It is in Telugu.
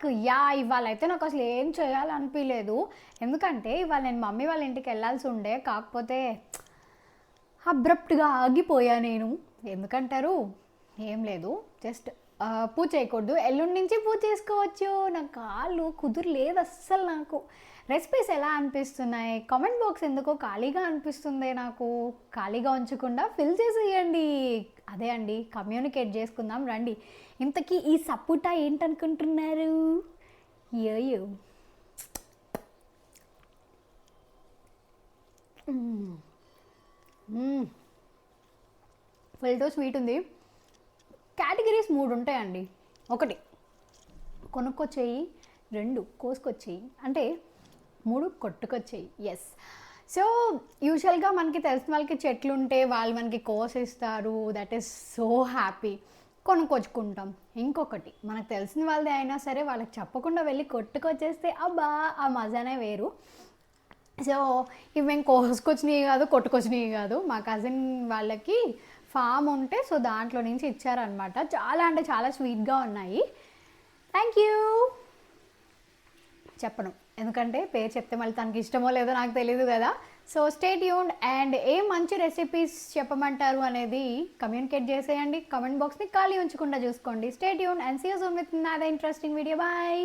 బ్యాక్. ఇవాళైతే నాకు అసలు ఏం చేయాలనిపించలేదు, ఎందుకంటే ఇవాళ నేను మమ్మీ వాళ్ళ ఇంటికి వెళ్ళాల్సి ఉండే, కాకపోతే అబ్రప్ట్గా ఆగిపోయా నేను. ఎందుకంటారు, ఏం లేదు, జస్ట్ పూజ చేయకూడదు, ఎల్లుండి నుంచి పూజ చేసుకోవచ్చు. నా కాళ్ళు కుదురలేదు అస్సలు. నాకు రెసిపీస్ ఎలా అనిపిస్తున్నాయి, కామెంట్ బాక్స్ ఎందుకో ఖాళీగా అనిపిస్తుంది, నాకు ఖాళీగా ఉంచకుండా ఫిల్ చేసేయండి. అదే అండి, కమ్యూనికేట్ చేసుకుందాం రండి. ఇంతకీ ఈ సపోటా ఏంటనుకుంటున్నారు? యో ఫుల్ టు స్వీట్ ఉంది. కేటగిరీస్ 3 ఉంటాయండి. 1 కొనుక్కొచ్చేయి, 2 కోసుకొచ్చేయి, అంటే 3 కొట్టుకొచ్చేయి. ఎస్. సో యూజువల్గా మనకి తెలిసిన వాళ్ళకి చెట్లు ఉంటే వాళ్ళు మనకి కోసిస్తారు, దట్ ఈస్ సో హ్యాపీ, కొనుక్కొచ్చుకుంటాం. ఇంకొకటి, మనకు తెలిసిన వాళ్ళదే అయినా సరే వాళ్ళకి చెప్పకుండా వెళ్ళి కొట్టుకొచ్చేస్తే అబ్బా ఆ మజానే వేరు. సో ఇవి మేము కోసుకొచ్చినవి కాదు, కొట్టుకొచ్చినవి కాదు, మా కజిన్ వాళ్ళకి ఫామ్ ఉంటే సో దాంట్లో నుంచి ఇచ్చారనమాట. చాలా అంటే చాలా స్వీట్గా ఉన్నాయి. Thank you. చెప్పను, ఎందుకంటే పేరు చెప్తే మళ్ళీ తనకి ఇష్టమో లేదో నాకు తెలియదు కదా. So stay tuned. అండ్ ఏ మంచి రెసిపీస్ చెప్పమంటారు అనేది కమ్యూనికేట్ చేసేయండి. కమెంట్ బాక్స్ని ఖాళీ ఉంచకుండా చూసుకోండి. Stay tuned and see you soon with another interesting video. Bye.